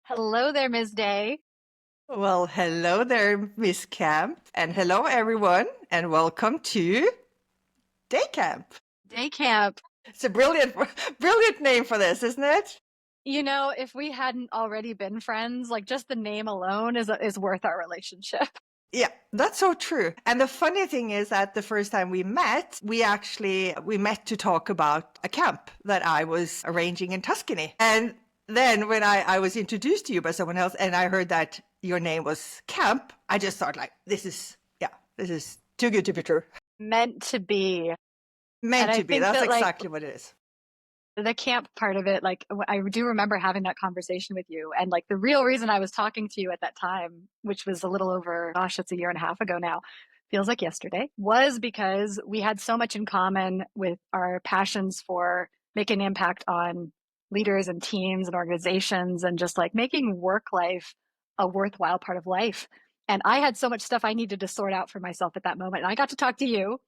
Hello there, Ms. Day. Well, hello there, Miss Camp, and hello everyone, and welcome to Day Camp. Day camp. It's a brilliant, brilliant name for this, isn't it? If we hadn't already been friends, like just the name alone is worth our relationship. Yeah, that's so true. And the funny thing is that the first time we met, we met to talk about a camp that I was arranging in Tuscany. And then when I was introduced to you by someone else and I heard that your name was Camp, I just thought like, this is too good to be true. Meant to be. And Meant I to be. think That's that exactly what it is. the camp part of it, I do remember having that conversation with you. And like the real reason I was talking to you at that time, which was a little over, gosh, it's a year and a half ago now, feels like yesterday, was because we had so much in common with our passions for making an impact on leaders and teams and organizations and just like making work life a worthwhile part of life. And I had so much stuff I needed to sort out for myself at that moment. And I got to talk to you.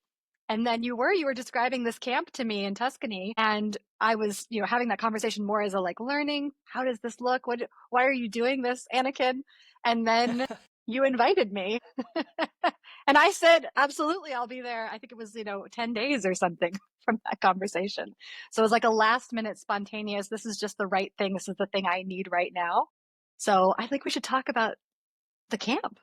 And then you were describing this camp to me in Tuscany. And I was, having that conversation more as a like learning, how does this look? Why are you doing this, Annicken? And then you invited me. And I said, absolutely, I'll be there. I think it was, 10 days or something from that conversation. So it was like a last minute spontaneous, this is just the right thing. This is the thing I need right now. So I think we should talk about the camp.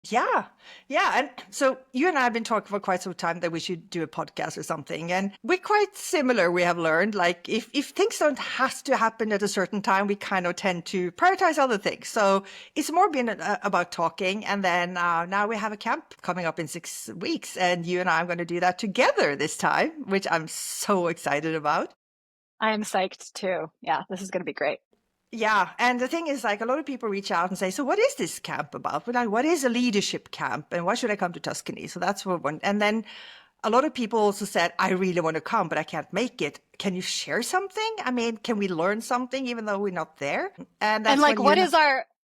Yeah. Yeah. And so you and I have been talking for quite some time that we should do a podcast or something. And we're quite similar, we have learned. Like if things don't have to happen at a certain time, we kind of tend to prioritize other things. So it's more been about talking. And then now we have a camp coming up in 6 weeks. And you and I are going to do that together this time, which I'm so excited about. I am psyched too. Yeah, this is going to be great. Yeah, and the thing is, like, a lot of people reach out and say, "So, what is this camp about? We're like, what is a leadership camp, and why should I come to Tuscany?" So that's what one. And then a lot of people also said, "I really want to come, but I can't make it. Can you share something? I mean, can we learn something, even though we're not there?" And And that's like, when you,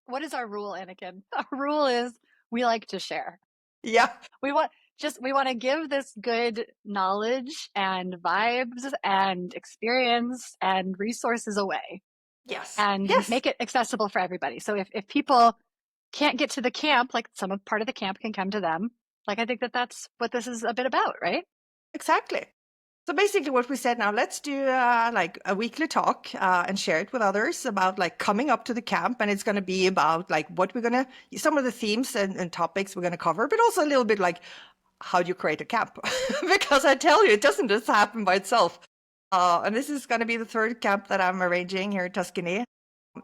what is our rule, Anakin? Our rule is we like to share. yeah, We want to give this good knowledge and vibes and experience and resources away yes, and yes, make it accessible for everybody. So if people can't get to the camp, like part of the camp can come to them. Like I think that that's what this is a bit about, right? exactly. So basically what we said now, let's do like a weekly talk and share it with others about like coming up to the camp. And it's going to be about like what we're going to, some of the themes and topics we're going to cover, but also a little bit like how do you create a camp? Because I tell you, it doesn't just happen by itself. And this is going to be the third camp that I'm arranging here in Tuscany.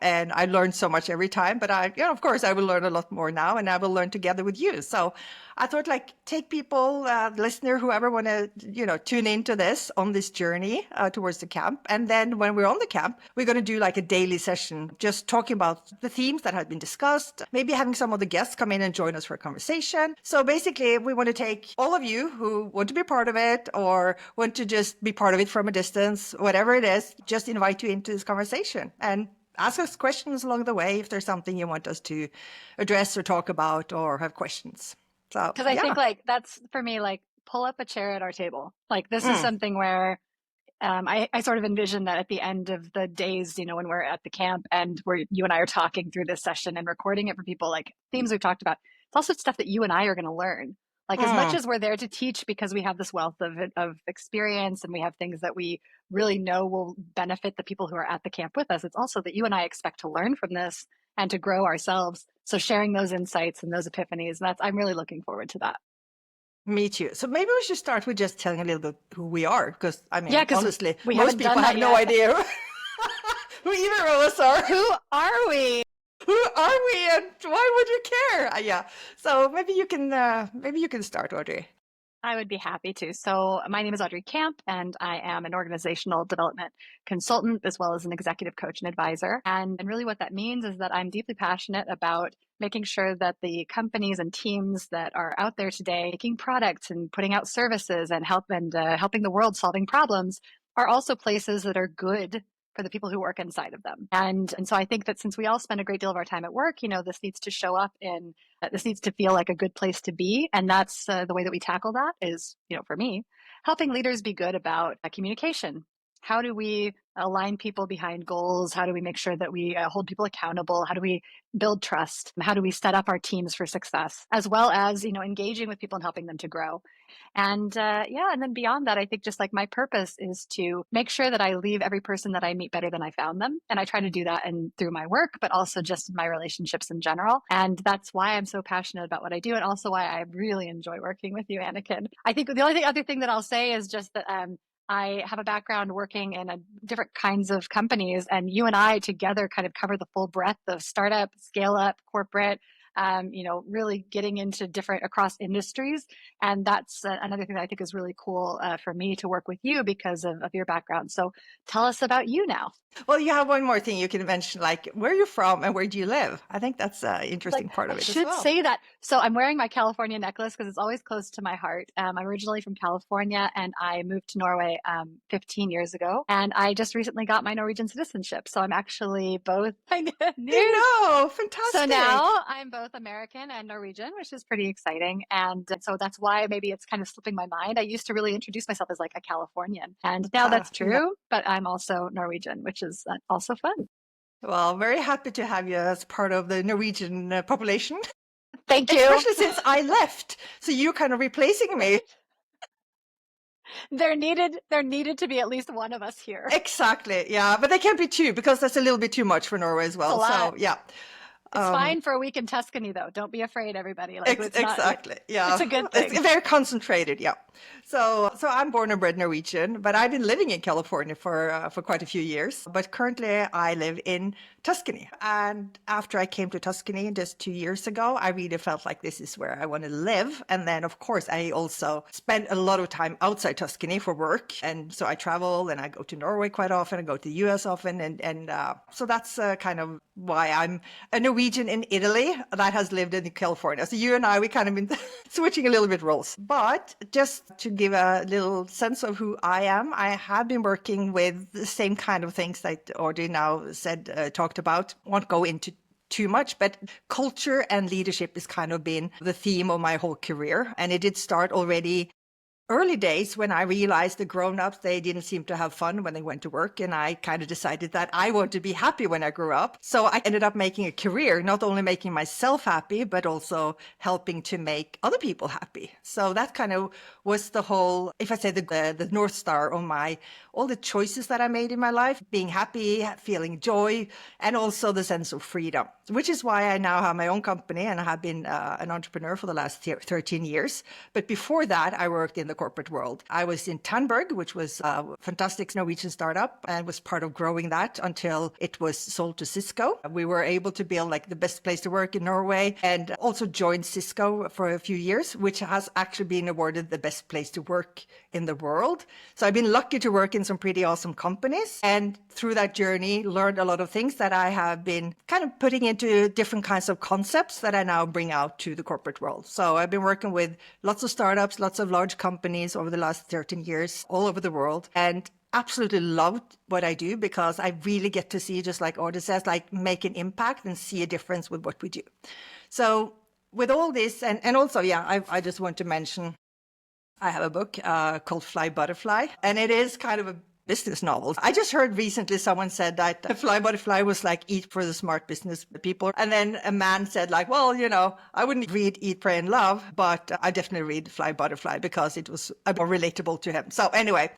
And I learn so much every time, but of course, I will learn a lot more now, and I will learn together with you. So I thought, like, take people, listener, whoever want to, tune into this on this journey towards the camp. And then when we're on the camp, we're going to do like a daily session, just talking about the themes that have been discussed, maybe having some of the guests come in and join us for a conversation. So basically, we want to take all of you who want to be part of it or want to just be part of it from a distance, whatever it is, just invite you into this conversation. And ask us questions along the way if there's something you want us to address or talk about or have questions. So, Because I yeah. think like that's for me, like pull up a chair at our table. Like this is Mm, something where I sort of envision that at the end of the days, when we're at the camp and where you and I are talking through this session and recording it for people, like themes we've talked about, it's also stuff that you and I are going to learn. Like as much mm. as we're there to teach because we have this wealth of experience and we have things that we really know will benefit the people who are at the camp with us, it's also that you and I expect to learn from this and to grow ourselves. So sharing those insights and those epiphanies, I'm really looking forward to that. Me too. So maybe we should start with just telling a little bit who we are, because I Yeah, mean, because honestly, we most haven't people done have that no yet. idea who either of us are. Who are we? Who are we, and why would you care? Yeah. So maybe you can start, Audrey. I would be happy to. So, my name is Audrey Camp, and I am an organizational development consultant as well as an executive coach and advisor. And really, what that means is that I'm deeply passionate about making sure that the companies and teams that are out there today making products and putting out services and helping the world solving problems are also places that are good for the people who work inside of them. And so I think that since we all spend a great deal of our time at work, this needs to show up in this needs to feel like a good place to be. And that's the way that we tackle that is, for me, helping leaders be good about communication how do we align people behind goals? How do we make sure that we hold people accountable? How do we build trust? How do we set up our teams for success, as well as, engaging with people and helping them to grow? And yeah, and then beyond that, I think just like my purpose is to make sure that I leave every person that I meet better than I found them. And I try to do that through my work, but also just in my relationships in general. And that's why I'm so passionate about what I do, and also why I really enjoy working with you, Annicken. I think the only other thing that I'll say is just that I have a background working in different kinds of companies, and you and I together kind of cover the full breadth of startup, scale up, corporate, really getting into different across industries. And that's another thing that I think is really cool for me to work with you because of your background. So tell us about you now. Well, you have one more thing you can mention, like where you're from and where do you live? I think that's an Like, interesting part of I it as should well. say that. So I'm wearing my California necklace because it's always close to my heart. I'm originally from California and I moved to Norway 15 years ago. And I just recently got my Norwegian citizenship. So I'm actually both. I knew. No, So fantastic. now I'm both American and Norwegian, which is pretty exciting. And so that's why maybe it's kind of slipping my mind. I used to really introduce myself as like a Californian, and now that's Yeah. true, but I'm also Norwegian, which is also fun. Well, very happy to have you as part of the Norwegian population, Thank you. especially since I left. So you're kind of replacing me. Right? There needed to be at least one of us here. Exactly. Yeah. But they can't be two because that's a little bit too much for Norway as It's a well. lot. So, yeah. It's Um, fine for a week in Tuscany, though. Don't be afraid, everybody. Like it's not. exactly. It's Yeah. a good It's thing. very concentrated. Yeah. So I'm born and bred Norwegian, but I've been living in California for quite a few years. But currently I live in Tuscany. And after I came to Tuscany just 2 years ago, I really felt like this is where I want to live. And then, of course, I also spend a lot of time outside Tuscany for work. And so I travel and I go to Norway quite often. I go to the US often. And so that's kind of why I'm a Norwegian in Italy that has lived in California. So you and I, we kind of been switching a little bit roles. But just to give a little sense of who I am, I have been working with the same kind of things that Audrey now said, talked about. Won't go into too much, but culture and leadership has kind of been the theme of my whole career. And it did start already early days when I realized the grown-ups, they didn't seem to have fun when they went to work. And I kind of decided that I want to be happy when I grew up. So I ended up making a career, not only making myself happy, but also helping to make other people happy. So that kind of was the whole, if I say the North Star on all the choices that I made in my life, being happy, feeling joy, and also the sense of freedom, which is why I now have my own company and I have been an entrepreneur for the last 13 years. But before that, I worked in the corporate world. I was in Tandberg, which was a fantastic Norwegian startup, and was part of growing that until it was sold to Cisco. We were able to build like the best place to work in Norway, and also joined Cisco for a few years, which has actually been awarded the best place to work in the world. So I've been lucky to work in some pretty awesome companies, and through that journey learned a lot of things that I have been kind of putting into different kinds of concepts that I now bring out to the corporate world. So I've been working with lots of startups, lots of large companies over the last 13 years all over the world, and absolutely loved what I do because I really get to see, just like Audrey says, like make an impact and see a difference with what we do. So with all this, and also, yeah, I just want to mention, I have a book called Fly Butterfly, and it is kind of a business novel. I just heard recently someone said that Fly Butterfly was like Eat for the Smart Business People. And then a man said like, well, I wouldn't read Eat, Pray and Love, but I definitely read Fly Butterfly because it was more relatable to him. So anyway,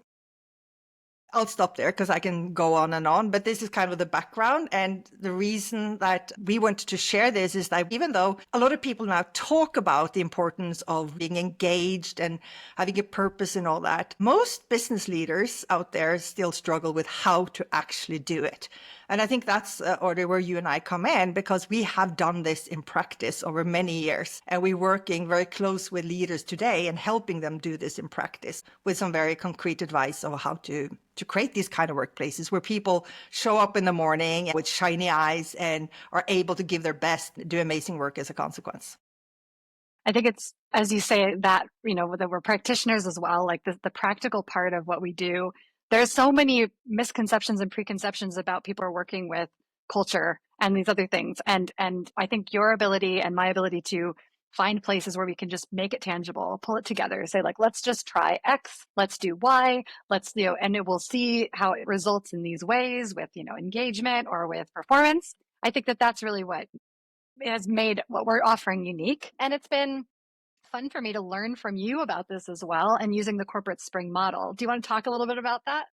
I'll stop there because I can go on, but this is kind of the background. And the reason that we wanted to share this is that even though a lot of people now talk about the importance of being engaged and having a purpose and all that, most business leaders out there still struggle with how to actually do it. And I think that's, Audrey, where you and I come in, because we have done this in practice over many years. And we're working very close with leaders today and helping them do this in practice with some very concrete advice on how to create these kind of workplaces where people show up in the morning with shiny eyes and are able to give their best, do amazing work as a consequence. I think it's, as you say, that, that we're practitioners as well, like the practical part of what we do. There's so many misconceptions and preconceptions about people who are working with culture and these other things. And I think your ability and my ability to find places where we can just make it tangible, pull it together, say like, let's just try X, let's do Y, let's, and it will see how it results in these ways with, engagement or with performance. I think that that's really what has made what we're offering unique. And it's been fun for me to learn from you about this as well and using the corporate spring model. Do you want to talk a little bit about that?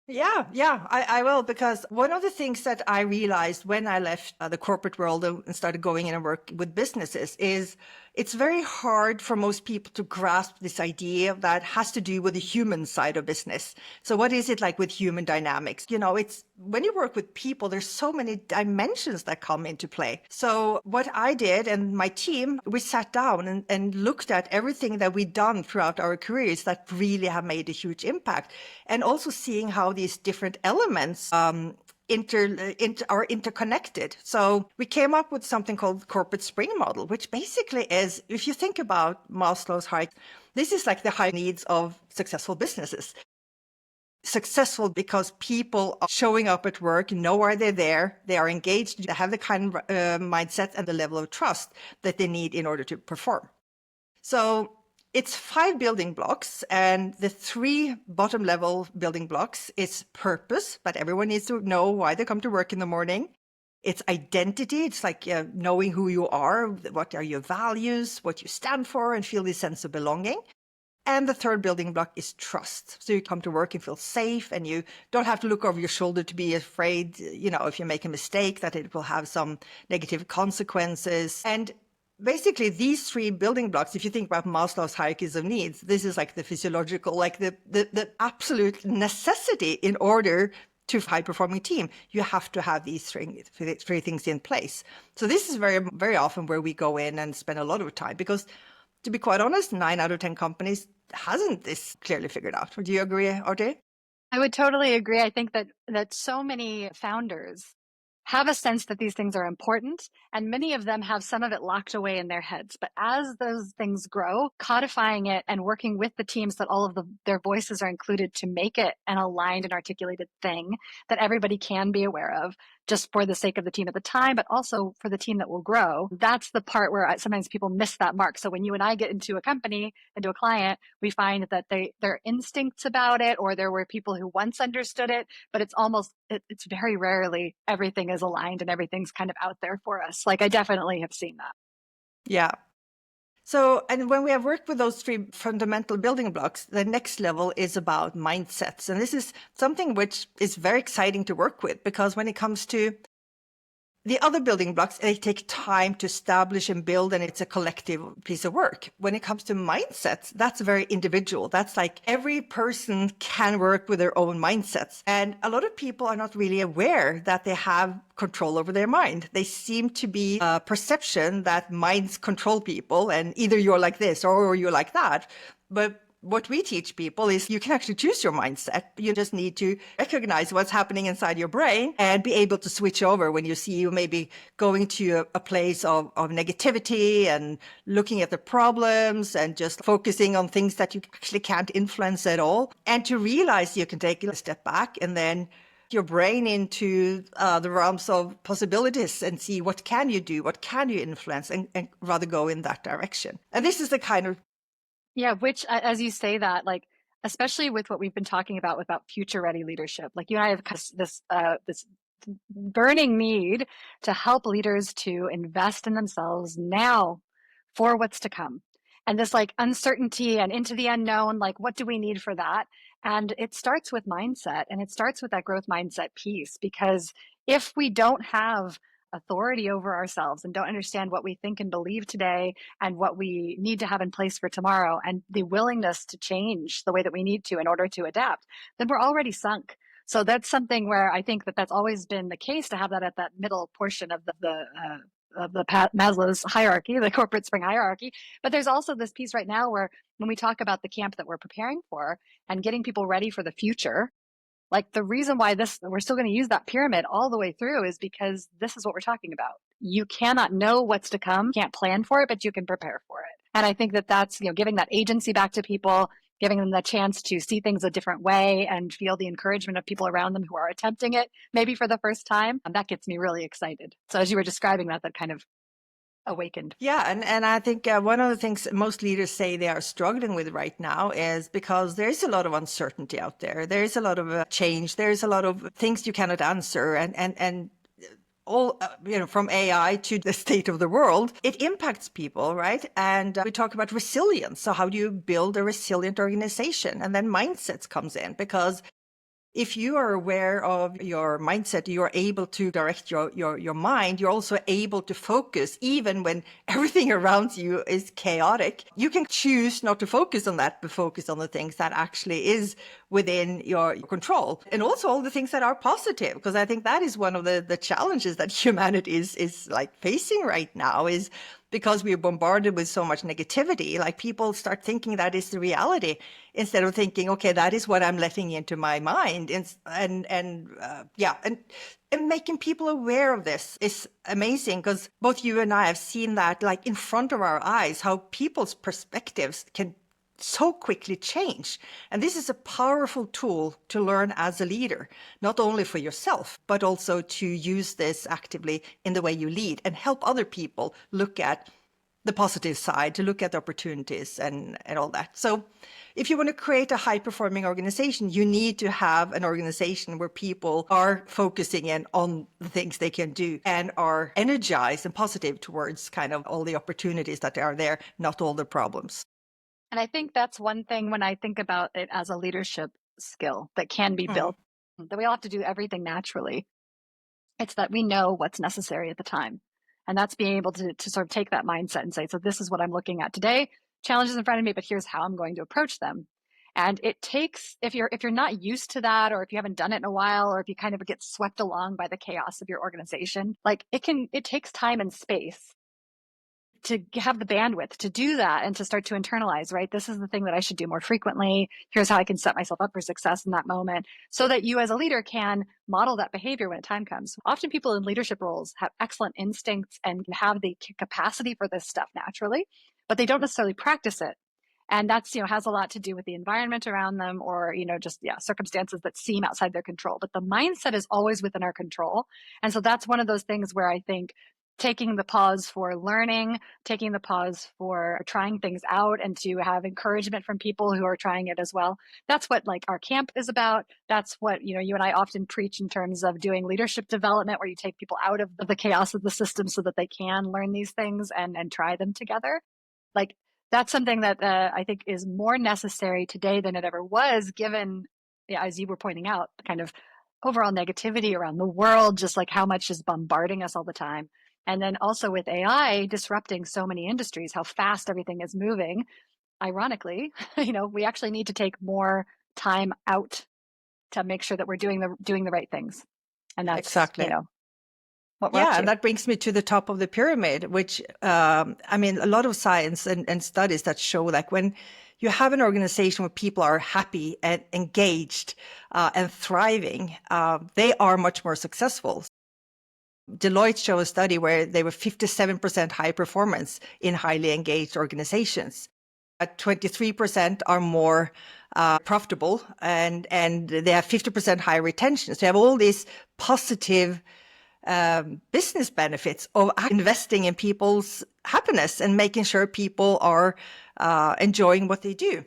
Yeah, I will, because one of the things that I realized when I left the corporate world and started going in and work with businesses is it's very hard for most people to grasp this idea that has to do with the human side of business. So what is it like with human dynamics? It's when you work with people, there's so many dimensions that come into play. So what I did and my team, we sat down and looked at everything that we've done throughout our careers that really have made a huge impact. And also seeing how these different elements are interconnected. So we came up with something called the corporate spring model, which basically is, if you think about Maslow's hierarchy, this is like the high needs of successful businesses. Successful because people are showing up at work, know why they're there, they are engaged, they have the kind of mindset and the level of trust that they need in order to perform. So it's 5 building blocks, and the 3 bottom level building blocks is purpose, but everyone needs to know why they come to work in the morning. It's identity. It's like knowing who you are, what are your values, what you stand for, and feel this sense of belonging. And the 3rd building block is trust. So you come to work and feel safe, and you don't have to look over your shoulder to be afraid, if you make a mistake, that it will have some negative consequences. And basically, these 3 building blocks, if you think about Maslow's hierarchies of needs, this is like the physiological, like the absolute necessity in order to have a high-performing team. You have to have these 3 things in place. So this is very, very often where we go in and spend a lot of time, because to be quite honest, 9 out of 10 companies hasn't this clearly figured out. Do you agree, Audrey? I would totally agree. I think that so many founders have a sense that these things are important, and many of them have some of it locked away in their heads. But as those things grow, codifying it and working with the teams that all of their voices are included to make it an aligned and articulated thing that everybody can be aware of, just for the sake of the team at the time, but also for the team that will grow. That's the part where sometimes people miss that mark. So when you and I get into a company, into a client, we find that their instincts about it, or there were people who once understood it, but it's very rarely everything is aligned and everything's kind of out there for us. Like I definitely have seen that. Yeah. So, and when we have worked with those 3 fundamental building blocks, the next level is about mindsets. And this is something which is very exciting to work with, because when it comes to the other building blocks, they take time to establish and build, and it's a collective piece of work. When it comes to mindsets, that's very individual. That's like every person can work with their own mindsets. And a lot of people are not really aware that they have control over their mind. They seem to be a perception that minds control people, and either you're like this or you're like that. But what we teach people is you can actually choose your mindset. You just need to recognize what's happening inside your brain and be able to switch over when you see you maybe going to a place of negativity and looking at the problems and just focusing on things that you actually can't influence at all. And to realize you can take a step back and then your brain into the realms of possibilities and see what can you do, what can you influence, and rather go in that direction. And this is the kind of Yeah, which, as you say that, like, especially with what we've been talking about future ready leadership, like you and I have this burning need to help leaders to invest in themselves now for what's to come. And this like uncertainty and into the unknown, like what do we need for that? And it starts with mindset, and it starts with that growth mindset piece, because if we don't have authority over ourselves and don't understand what we think and believe today and what we need to have in place for tomorrow, and the willingness to change the way that we need to in order to adapt, then we're already sunk. So that's something where I think that that's always been the case, to have that at that middle portion of the Maslow's hierarchy, the corporate spring hierarchy. But there's also this piece right now where when we talk about the camp that we're preparing for and getting people ready for the future, like the reason why we're still going to use that pyramid all the way through is because this is what we're talking about. You cannot know what's to come, can't plan for it, but you can prepare for it. And I think that that's, giving that agency back to people, giving them the chance to see things a different way and feel the encouragement of people around them who are attempting it, maybe for the first time. And that gets me really excited. So as you were describing that kind of awakened. Yeah, and I think one of the things most leaders say they are struggling with right now is because there is a lot of uncertainty out there. There is a lot of change. There is a lot of things you cannot answer, and all from AI to the state of the world, it impacts people, right? And we talk about resilience. So how do you build a resilient organization? And then mindsets comes in, because if you are aware of your mindset, you're able to direct your mind. You're also able to focus even when everything around you is chaotic. You can choose not to focus on that, but focus on the things that actually is within your control. And also all the things that are positive, because I think that is one of the challenges that humanity is like facing right now, is because we're bombarded with so much negativity. Like, people start thinking that is the reality, instead of thinking, okay, that is what I'm letting into my mind. And making people aware of this is amazing, because both you and I have seen that, like, in front of our eyes, how people's perspectives can so quickly change. And this is a powerful tool to learn as a leader, not only for yourself, but also to use this actively in the way you lead and help other people look at the positive side, to look at the opportunities and all that. So if you want to create a high performing organization, you need to have an organization where people are focusing in on the things they can do and are energized and positive towards kind of all the opportunities that are there, not all the problems. And I think that's one thing when I think about it as a leadership skill that can be Mm, built, that we all have to do everything naturally. It's that we know what's necessary at the time. And that's being able to sort of take that mindset and say, so this is what I'm looking at today, challenges in front of me, but here's how I'm going to approach them. And it takes, if you're not used to that, or if you haven't done it in a while, or if you kind of get swept along by the chaos of your organization, like it takes time and space to have the bandwidth to do that and to start to internalize, right? This is the thing that I should do more frequently. Here's how I can set myself up for success in that moment, so that you as a leader can model that behavior when time comes. Often people in leadership roles have excellent instincts and have the capacity for this stuff naturally, but they don't necessarily practice it. And that's, has a lot to do with the environment around them, or, just, circumstances that seem outside their control. But the mindset is always within our control. And so that's one of those things where I think taking the pause for learning, taking the pause for trying things out, and to have encouragement from people who are trying it as well. That's what, like, our camp is about. That's what, you and I often preach in terms of doing leadership development, where you take people out of the chaos of the system so that they can learn these things and try them together. Like, that's something that I think is more necessary today than it ever was, given, as you were pointing out, the kind of overall negativity around the world, just like how much is bombarding us all the time. And then also with AI disrupting so many industries, how fast everything is moving. Ironically, we actually need to take more time out to make sure that we're doing the right things. And that's, exactly. what we're up Yeah, and to. that brings me to the top of the pyramid, which, a lot of science and studies that show, like, when you have an organization where people are happy and engaged and thriving, they are much more successful. Deloitte showed a study where they were 57% high performance in highly engaged organizations. 23% are more profitable, and they have 50% higher retention. So you have all these positive business benefits of investing in people's happiness and making sure people are enjoying what they do.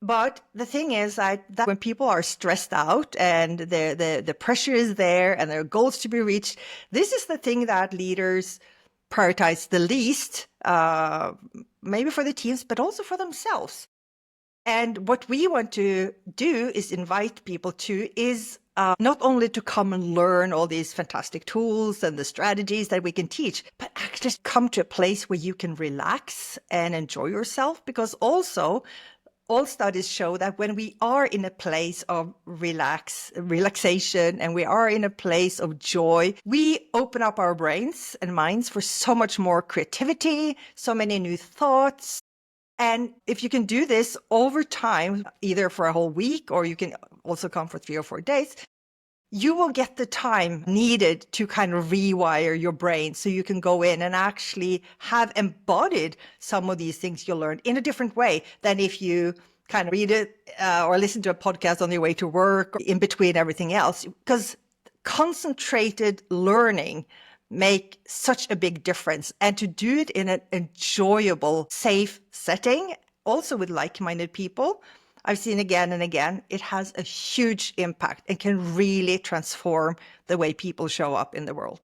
But the thing is that when people are stressed out and the pressure is there and there are goals to be reached, this is the thing that leaders prioritize the least, maybe for the teams, but also for themselves. And what we want to do is invite people to is not only to come and learn all these fantastic tools and the strategies that we can teach, but actually come to a place where you can relax and enjoy yourself. Because also, all studies show that when we are in a place of relaxation and we are in a place of joy, we open up our brains and minds for so much more creativity, so many new thoughts. And if you can do this over time, either for a whole week, or you can also come for 3 or 4 days, you will get the time needed to kind of rewire your brain, so you can go in and actually have embodied some of these things you learned in a different way than if you kind of read it or listen to a podcast on your way to work or in between everything else. Because concentrated learning make such a big difference, and to do it in an enjoyable, safe setting, also with like-minded people. I've seen again and again, it has a huge impact and can really transform the way people show up in the world.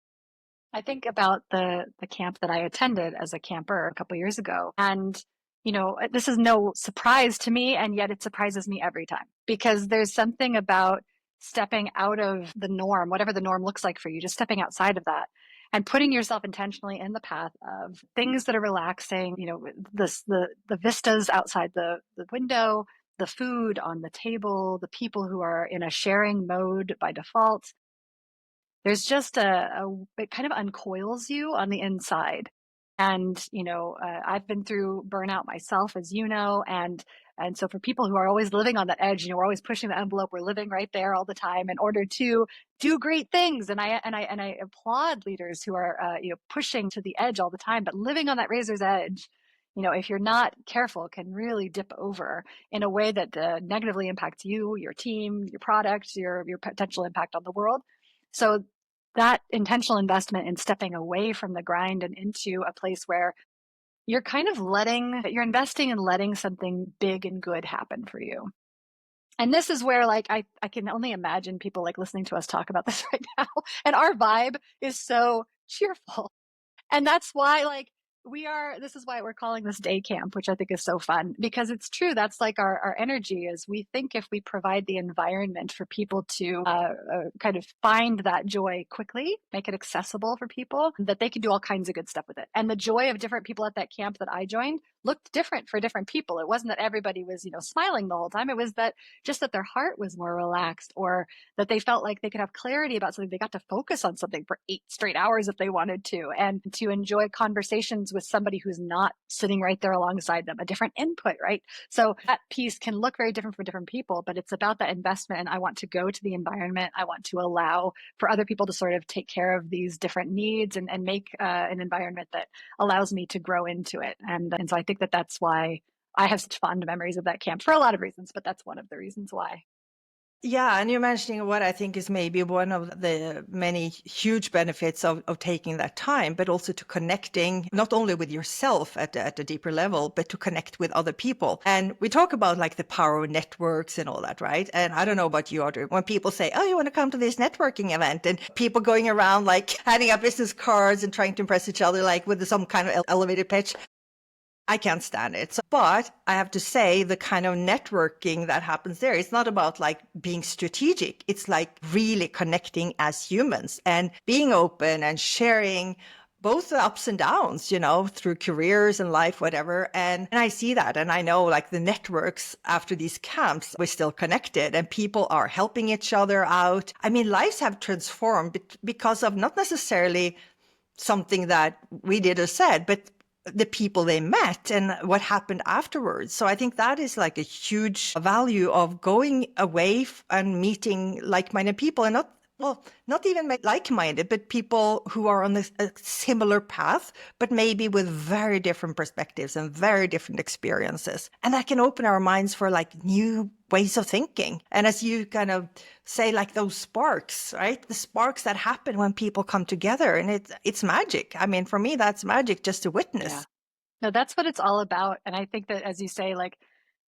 I think about the camp that I attended as a camper a couple years ago. And, you know, this is no surprise to me, and yet it surprises me every time because there's something about stepping out of the norm, whatever the norm looks like for you, just stepping outside of that and putting yourself intentionally in the path of things that are relaxing, you know, the vistas outside the window, the food on the table, the people who are in a sharing mode by default. There's just it kind of uncoils you on the inside. And, you know, I've been through burnout myself, as you know, and so for people who are always living on that edge, you know, we're always pushing the envelope, we're living right there all the time in order to do great things. And I applaud leaders who are, you know, pushing to the edge all the time, but living on that razor's edge, you know, if you're not careful, can really dip over in a way that negatively impacts you, your team, your product, your potential impact on the world. So that intentional investment in stepping away from the grind and into a place where you're investing in letting something big and good happen for you. And this is where, like, I can only imagine people like listening to us talk about this right now. And our vibe is so cheerful. And that's why, like, this is why we're calling this day camp, which I think is so fun because it's true. That's like our energy is we think if we provide the environment for people to kind of find that joy quickly, make it accessible for people, that they can do all kinds of good stuff with it. And the joy of different people at that camp that I joined looked different for different people. It wasn't that everybody was, you know, smiling the whole time. It was that just that their heart was more relaxed or that they felt like they could have clarity about something. They got to focus on something for 8 straight hours if they wanted to, and to enjoy conversations with somebody who's not sitting right there alongside them, a different input, right? So that piece can look very different for different people, but it's about that investment. And I want to go to the environment. I want to allow for other people to sort of take care of these different needs and make an environment that allows me to grow into it. And so I think that that's why I have such fond memories of that camp for a lot of reasons, but that's one of the reasons why. Yeah, and you're mentioning what I think is maybe one of the many huge benefits of taking that time, but also to connecting not only with yourself at a deeper level, but to connect with other people. And we talk about like the power of networks and all that, right? And I don't know about you, Audrey, when people say, oh, you want to come to this networking event, and people going around like handing out business cards and trying to impress each other, like with some kind of elevated pitch. I can't stand it. But I have to say the kind of networking that happens there, it's not about like being strategic. It's like really connecting as humans and being open and sharing both the ups and downs, you know, through careers and life, whatever. And I see that. And I know like the networks after these camps, we're still connected and people are helping each other out. I mean, lives have transformed because of not necessarily something that we did or said, but the people they met and what happened afterwards. So I think that is like a huge value of going away and meeting like-minded people, and not even like-minded, but people who are on a similar path, but maybe with very different perspectives and very different experiences. And that can open our minds for like new ways of thinking. And as you kind of say, like those sparks, right? The sparks that happen when people come together, and it's magic. I mean, for me, that's magic just to witness. Yeah. No, that's what it's all about. And I think that, as you say, like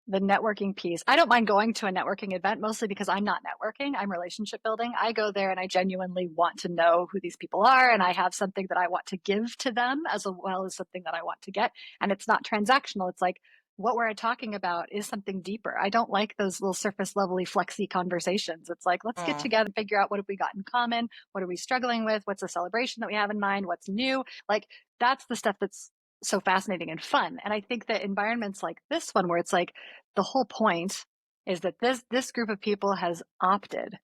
the networking piece, I don't mind going to a networking event mostly because I'm not networking, I'm relationship building. I go there and I genuinely want to know who these people are, and I have something that I want to give to them as well as something that I want to get. And it's not transactional. It's like what we're talking about is something deeper. I don't like those little surface levelly flexy conversations. It's like, let's get together and figure out what have we got in common? What are we struggling with? What's a celebration that we have in mind? What's new? Like that's the stuff that's so fascinating and fun. And I think that environments like this one, where it's like the whole point is that this group of people has opted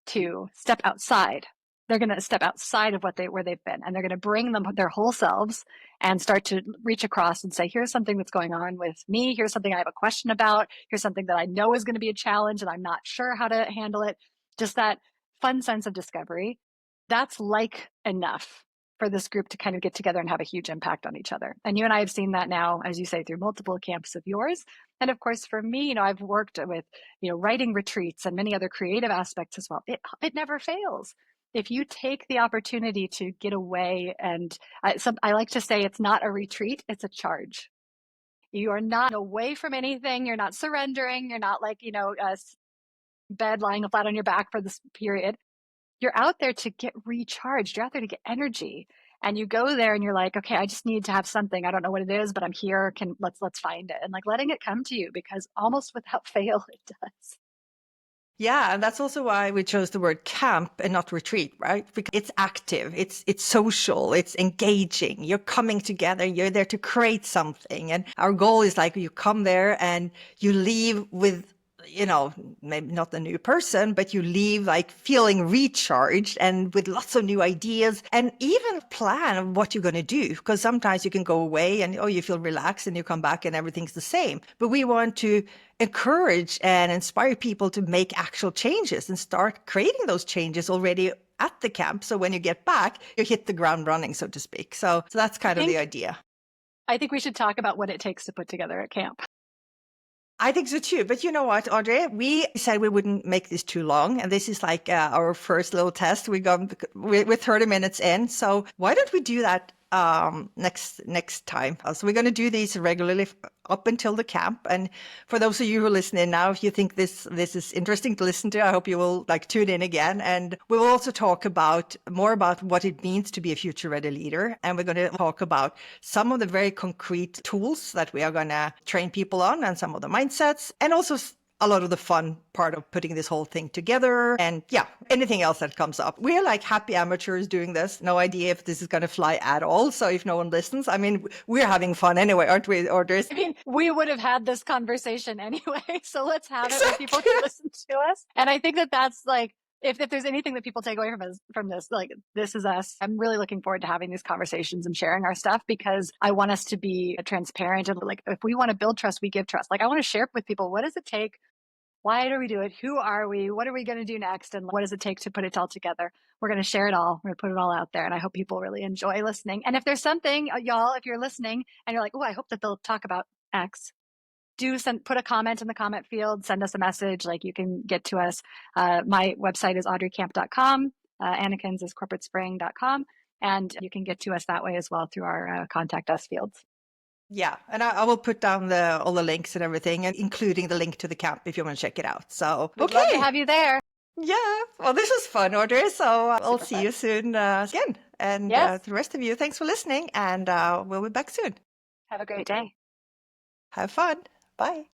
to step outside. They're going to step outside of where they've been, and they're going to bring them their whole selves and start to reach across and say, here's something that's going on with me. Here's something I have a question about. Here's something that I know is going to be a challenge and I'm not sure how to handle it. Just that fun sense of discovery. That's like enough for this group to kind of get together and have a huge impact on each other. And you and I have seen that now, as you say, through multiple camps of yours. And of course, for me, you know, I've worked with, you know, writing retreats and many other creative aspects as well. It never fails. if you take the opportunity to get away, and I like to say it's not a retreat, it's a charge. You are not away from anything. You're not surrendering. You're not like, bed lying flat on your back for this period. You're out there to get recharged. You're out there to get energy. And you go there and you're like, okay, I just need to have something. I don't know what it is, but I'm here. Let's find it. And like letting it come to you, because almost without fail, it does. Yeah, and that's also why we chose the word camp and not retreat, right? Because it's active, it's social, it's engaging. You're coming together, you're there to create something. And our goal is like you come there and you leave with, maybe not a new person, but you leave like feeling recharged and with lots of new ideas and even plan of what you're going to do. Because sometimes you can go away and, you feel relaxed and you come back and everything's the same. But we want to encourage and inspire people to make actual changes and start creating those changes already at the camp. So when you get back, you hit the ground running, so to speak. So that's kind of the idea. I think we should talk about what it takes to put together a camp. I think so too. But you know what, Audrey? We said we wouldn't make this too long. And this is like our first little test. We're 30 minutes in. So why don't we do that next time? So we're going to do these regularly up until the camp. And for those of you who are listening now, if you think this is interesting to listen to, I hope you will like tune in again. And we will also talk more about what it means to be a future ready leader. And we're going to talk about some of the very concrete tools that we are going to train people on and some of the mindsets, and also a lot of the fun part of putting this whole thing together, and anything else that comes up. We're like happy amateurs doing this. No idea if this is going to fly at all. So if no one listens, I mean, we're having fun anyway, aren't we, Audrey? I mean, we would have had this conversation anyway. So let's have it where people can listen to us. And I think that's like, if there's anything that people take away from this, like this is us. I'm really looking forward to having these conversations and sharing our stuff, because I want us to be transparent. And like, if we want to build trust, we give trust. Like I want to share with people, what does it take? Why do we do it? Who are we? What are we going to do next? And what does it take to put it all together? We're going to share it all. We're going to put it all out there. And I hope people really enjoy listening. And if there's something, y'all, if you're listening and you're like, oh, I hope that they'll talk about X, put a comment in the comment field, send us a message. Like you can get to us. My website is audreycamp.com. Annickens is corporatespring.com. And you can get to us that way as well through our contact us fields. Yeah, and I will put down all the links and everything, and including the link to the camp if you want to check it out. So, We'd love to have you there. Yeah, well, this was fun, Audrey. So I'll see you soon again. And the rest of you, thanks for listening, and we'll be back soon. Have a great day. Have fun. Bye.